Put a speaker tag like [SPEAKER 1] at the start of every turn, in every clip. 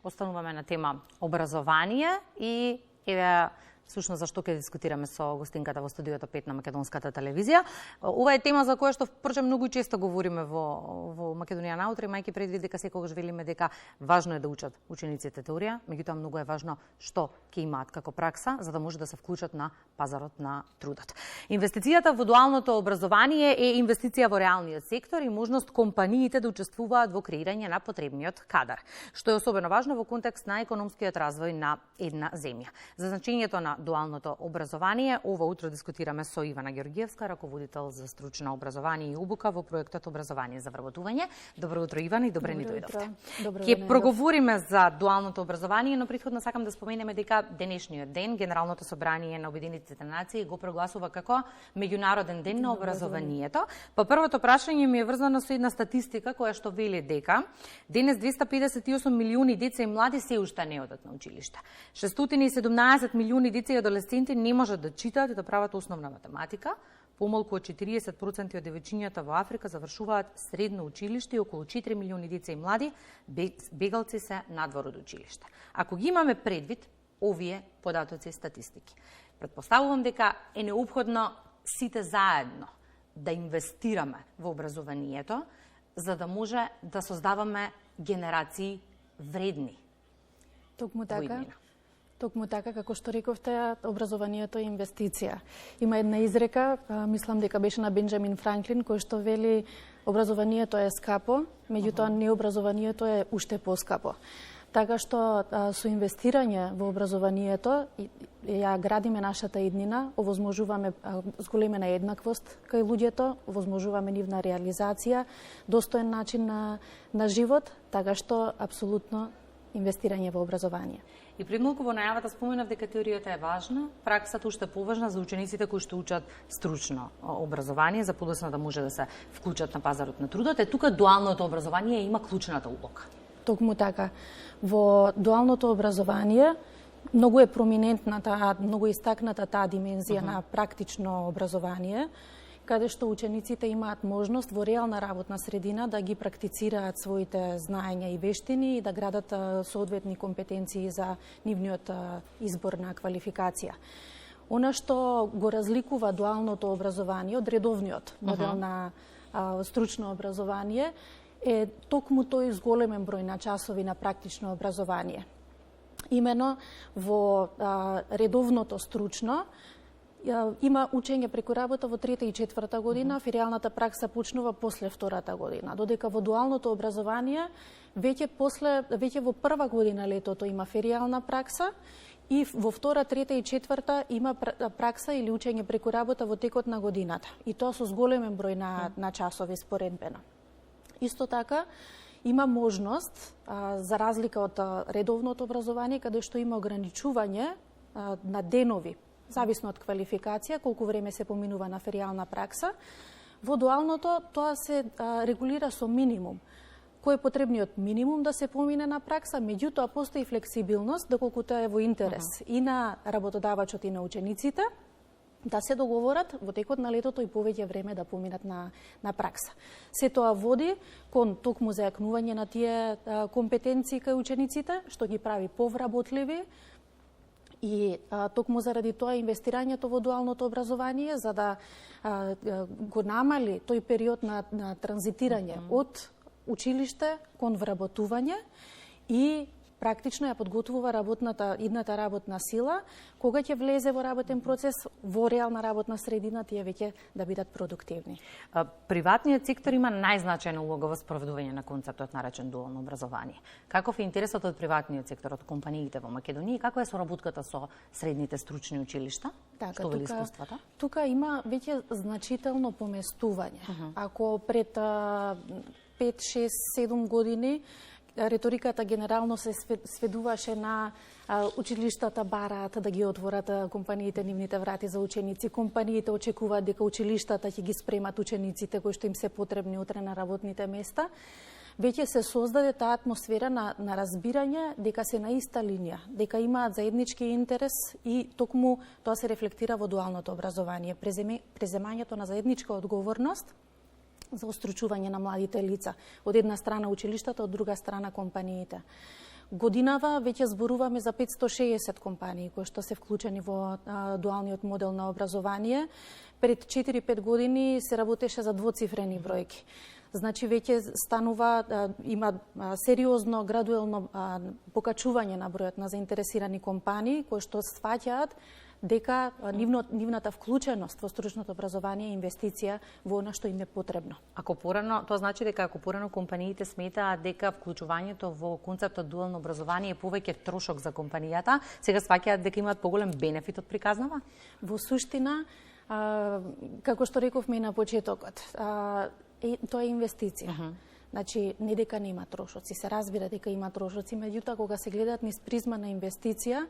[SPEAKER 1] остануваме на тема образование и еве всушност зашто ќе дискутираме со гостинката во студиото 5 на Македонската телевизија. Ова е тема за која што впрочем многу често говориме во Македонија наутре, мајки предвид дека секогаш велиме дека важно е да учат учениците теорија, меѓутоа многу е важно што ќе имаат како пракса за да може да се вклучат на пазарот на трудот. Инвестицијата во дуалното образование е инвестиција во реалниот сектор и можност компаниите да учествуваат во креирање на потребниот кадар, што е особено важно во контекст на економскиот развој на една земја. За значењето на дуалното образование, ова утро дискутираме со Ивана Георгиевска, раководител за стручно образование и обука во проектот Образование за вработување. Добро утро, Ивана, и добре ни дојдовте. Ќе проговориме за дуалното образование, но претходно сакам да споменеме дека денешниот ден Генералното собрание на Обединетите нации го прогласува како меѓународен ден на образованието. Па првото прашање ми е врзано со една статистика која што вели дека денес 258 милиони деца и млади се уште не одат на училиште. 617 милиони деца и адолесценти не можат да читаат и да прават основна математика. Помалку од 40% од девојчињата во Африка завршуваат средно училиште и околу 4 милиони деца и млади бегалци се надвор од училиште. Ако ги имаме предвид овие податоци и статистики, претпоставувам дека е необходно сите заедно да инвестираме во образованието, за да може да создаваме генерации вредни.
[SPEAKER 2] Токму така, како што рековте, образованието е инвестиција. Има една изрека, мислам дека беше на Бенџамин Франклин, кој што вели образованието е скапо, меѓутоа необразованието е уште поскапо. Така што со инвестирање во образованието ја градиме нашата иднина, овозможуваме зголемена еднаквост кај луѓето, овозможуваме нивна реализација, достоен начин на живот, така што апсолутно инвестирање во образование.
[SPEAKER 1] И пред малку во најавата споменав дека теоријата е важна, праксата уште поважна за учениците кои што учат стручно образование, за подоцна да може да се вклучат на пазарот на трудот. Тука дуалното образование има клучната улога.
[SPEAKER 2] Токму така. Во дуалното образование многу е проминентна многу истакната таа димензија на практично образование, каде што учениците имаат можност во реална работна средина да ги практицираат своите знаења и вештини и да градат соодветни компетенции за нивниот избор на квалификација. Она што го разликува дуалното образование од редовниот модел на стручно образование е токму тој зголемен број на часови на практично образование. Имено во редовното стручно има учење преку работа во 3-та и 4-та година, феријалната пракса почнува после 2-та година, додека во дуалното образование веќе во прва година летото има феријална пракса и во 2-та, 3-та и 4-та има пракса или учење преку работа во текот на годината. И тоа со зголемен број на часови споредбено. Исто така има можност, за разлика од редовното образование, каде што има ограничување на денови, зависно од квалификација, колку време се поминува на феријална пракса. Во дуалното тоа се регулира со минимум. Кој е потребниот минимум да се помине на пракса, меѓутоа постои флексибилност, доколку тоа е во интерес и на работодавачот и на учениците, да се договорат во текот на летото и повеќе време да поминат на пракса. Се тоа води кон токму зајакнување на тие компетенции кај учениците, што ги прави повработливи. И токму заради тоа инвестирањето во дуалното образование, за да го намали тој период на транзитирање од училиште кон вработување и практично ја подготвува идната работна сила, кога ќе влезе во работен процес во реална работна средина, тие веќе да бидат продуктивни.
[SPEAKER 1] Приватниот сектор има најзначајна улога во спроведување на концептот наречен дуално образование. Каков е интересот од приватниот сектор, од компаниите во Македонија и каква е соработката со средните стручни училишта?
[SPEAKER 2] Така,
[SPEAKER 1] што вели искуствата?
[SPEAKER 2] Тука има веќе значително поместување. Ако пред 5, 6, 7 години реториката генерално се сведуваше на училиштата бараат да ги отворат компаниите нивните врати за ученици. Компаниите очекуваат дека училиштата ќе ги спремат учениците кои што им се потребни утре на работните места. Веќе се создаде таа атмосфера на разбирање дека се на иста линија, дека имаат заеднички интерес и токму тоа се рефлектира во дуалното образование. Преземањето на заедничка одговорност за остручување на младите лица. Од една страна училиштата, од друга страна компаниите. Годинава веќе зборуваме за 560 компании кои што се вклучени во дуалниот модел на образование. Пред 4-5 години се работеше за двоцифрени бројки. Значи веќе станува, има сериозно, градуелно покачување на бројот на заинтересирани компании кои што сваќаат дека нивната вклученост во стручното образование е инвестиција во она што им е потребно.
[SPEAKER 1] Ако порано, тоа значи дека ако порано компаниите сметаат дека вклучувањето во концептот дуално образование е повеќе трошок за компанијата, сега сваќаат дека имаат поголем бенефит од приказнава?
[SPEAKER 2] Во суштина, како што рековме и на почетокот, тоа е инвестиција. Значи, не дека нема трошоци, се разбира дека има трошоци, меѓутоа кога се гледаат низ призма на инвестиција,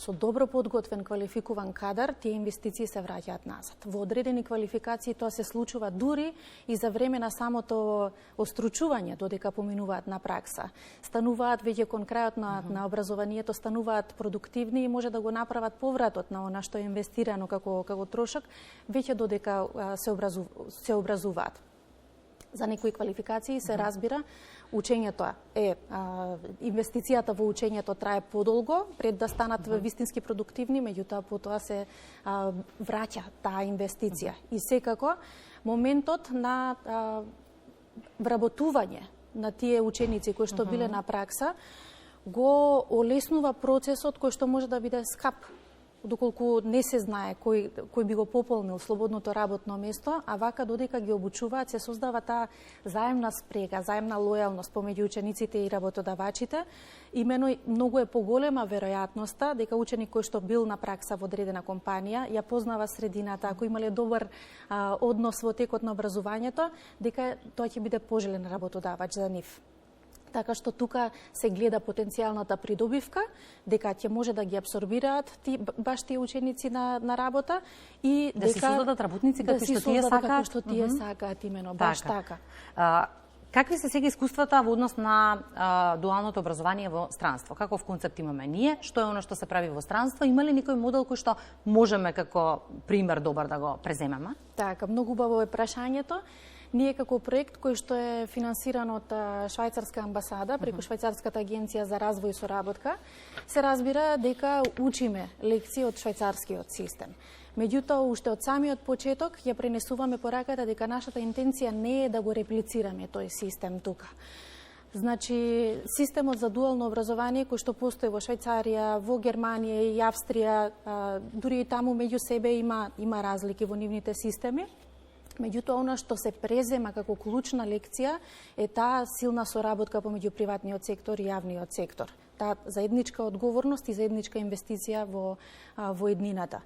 [SPEAKER 2] со добро подготвен, квалификуван кадар, тие инвестиции се враќаат назад. Во одредени квалификации тоа се случува дури и за време на самото остручување, додека поминуваат на пракса. Стануваат веќе кон крајот на образованието, стануваат продуктивни и може да го направат повратот на она што е инвестирано како трошок, веќе додека се образуваат. За некои квалификации се разбира, учењето е инвестицијата во учењето трае подолго пред да станат вистински продуктивни, меѓутоа потоа се враќа таа инвестиција. И секако моментот на вработување на тие ученици кои што биле на пракса го олеснува процесот кој што може да биде скап, доколку не се знае кој би го пополнил слободното работно место, а вака додека ги обучуваат се создава таа заемна спрега, заемна лојалност помеѓу учениците и работодавачите. Имено многу е поголема веројатноста дека ученик кој што бил на пракса во одредена компанија, ја познава средината, ако имале добар однос во текот на образованието, дека тоа ќе биде пожелен работодавач за нив. Така што тука се гледа потенцијалната придобивка, дека ќе може да ги абсорбираат баш тие ученици на работа и
[SPEAKER 1] да дека се создадат работници како што тие сакаат.
[SPEAKER 2] Како што тие сакаат, имено, баш така.
[SPEAKER 1] Какви се сега искуствата во однос на дуалното образование во странство? Каков концепт имаме ние? Што е оно што се прави во странство? Има ли некој модел кој што можеме како пример добар да го преземеме?
[SPEAKER 2] Така, многу убаво е прашањето. Ние како проект кој што е финансиран од Швајцарска амбасада преку Швајцарската агенција за развој и соработка, се разбира дека учиме лекции од швајцарскиот систем. Меѓутоа, уште од самиот почеток ја пренесуваме пораката дека нашата интенција не е да го реплицираме тој систем тука. Значи, системот за дуално образование кој што постои во Швајцарија, во Германија и Австрија, дури и таму меѓу себе има разлики во нивните системи. Меѓутоа, она што се презема како клучна лекција е таа силна соработка помеѓу приватниот сектор и јавниот сектор. Таа заедничка одговорност и заедничка инвестиција во еднината.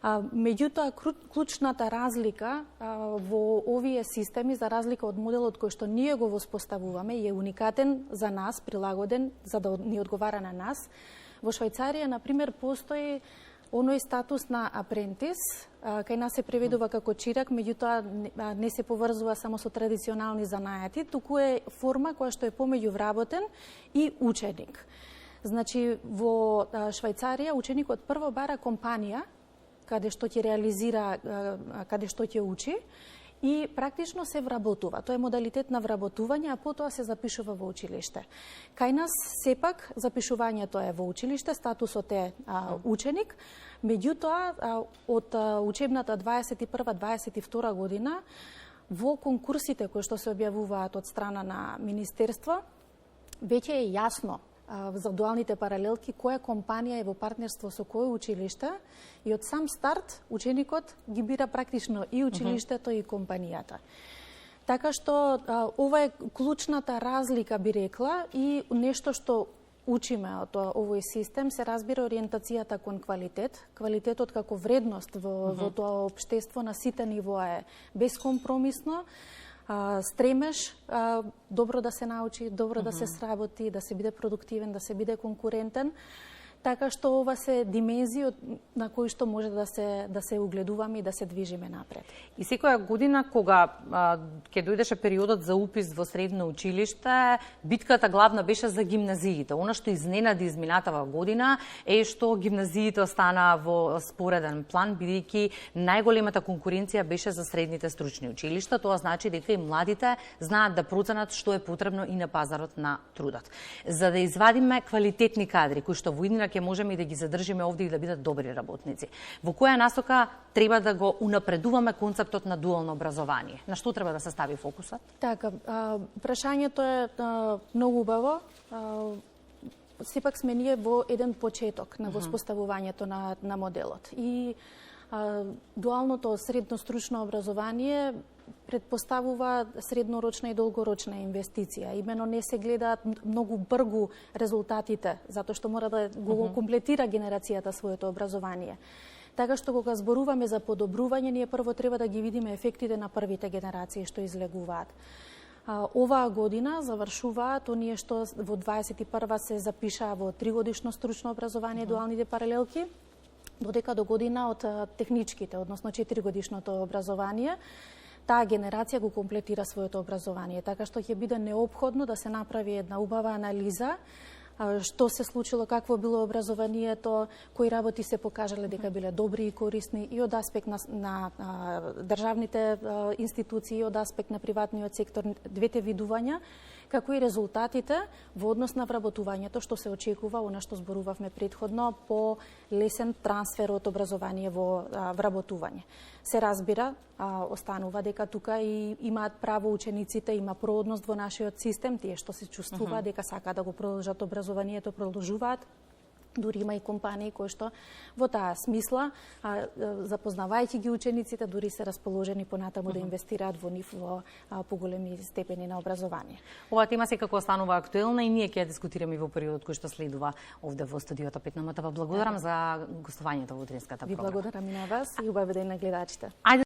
[SPEAKER 2] Меѓутоа, клучната разлика во овие системи, за разлика од моделот кој што ние го воспоставуваме, е уникатен за нас, прилагоден за да ни одговара на нас. Во Швајцарија, например, постои оној статус на апрентис, кај нас се преведува како чирак, меѓутоа не се поврзува само со традиционални занајати, туку е форма која што е помеѓу вработен и ученик. Значи, во Швајцарија ученикот прво бара компанија, каде што ќе реализира, каде што ќе учи, и практично се вработува. Тоа е модалитет на вработување, а потоа се запишува во училиште. Кај нас сепак запишувањето е во училиште, статусот е ученик, меѓутоа од учебната 21-22 година во конкурсите кои што се објавуваат од страна на Министерство, веќе е јасно за дуалните паралелки која компанија е во партнерство со кој училиште и од сам старт ученикот ги бира практично и училиштето и компанијата. Така што ова е клучната разлика, би рекла, и нешто што учиме од овој систем се разбира ориентацијата кон квалитет. Квалитетот како вредност во тоа општество на сите нивоа е бескомпромисно. Стремеш добро да се научи, добро да се сработи, да се биде продуктивен, да се биде конкурентен. Така што ова се димензии на кои што може да се угледуваме и да се движиме напред.
[SPEAKER 1] И секоја година кога ќе дојдеше периодот за упис во средно училиште, битката главна беше за гимназиите. Она што изненади изминатава година е што гимназиите остана во спореден план, бидејќи најголемата конкуренција беше за средните стручни училишта. Тоа значи дека и младите знаат да проценат што е потребно и на пазарот на трудот. За да извадиме квалитетни кадри кои што во иднина ќе можеме и да ги задржиме овде и да бидат добри работници. Во која насока треба да го унапредуваме концептот на дуално образование? На што треба да се стави фокусот?
[SPEAKER 2] Така, прашањето е многу убаво. Сепак сме ние во еден почеток на воспоставувањето на моделот. И дуалното средно стручно образование предпоставува среднорочна и долгорочна инвестиција. Имено не се гледаат многу бргу резултатите, затоа што мора да го комплетира генерацијата своето образование. Така што кога зборуваме за подобрување, ние прво треба да ги видиме ефектите на првите генерации што излегуваат. Оваа година завршуваат оние што во 21 се запишаа во 3-годишно стручно образование, дуалните паралелки, додека до година од техничките, односно 4-годишното образование, таа генерација го комплетира своето образование, така што ќе биде неопходно да се направи една убава анализа што се случило, какво било образованието, кои работи се покажале дека биле добри и корисни и од аспект на државните институции, и од аспект на приватниот сектор, двете видувања, како и резултатите во однос на вработувањето што се очекува, она што зборувавме претходно, по лесен трансфер од образование во вработување. Се разбира, останува дека тука и имаат право учениците, има проодност во нашиот систем, тие што се чувствува дека сака да го продолжат образованието, продолжуваат. Дури има и компании кои што во таа смисла, запознавајќи ги учениците, дури се расположени понатаму да инвестираат во нив во поголеми степени на образование.
[SPEAKER 1] Оваа тема секако останува актуелна и ние ќе ја дискутираме во периодот кој што следува овде во студиото 5 на МТВ. Благодарам за гостувањето во утринската програма.
[SPEAKER 2] Ви благодарам и на вас и убав ден на гледачите.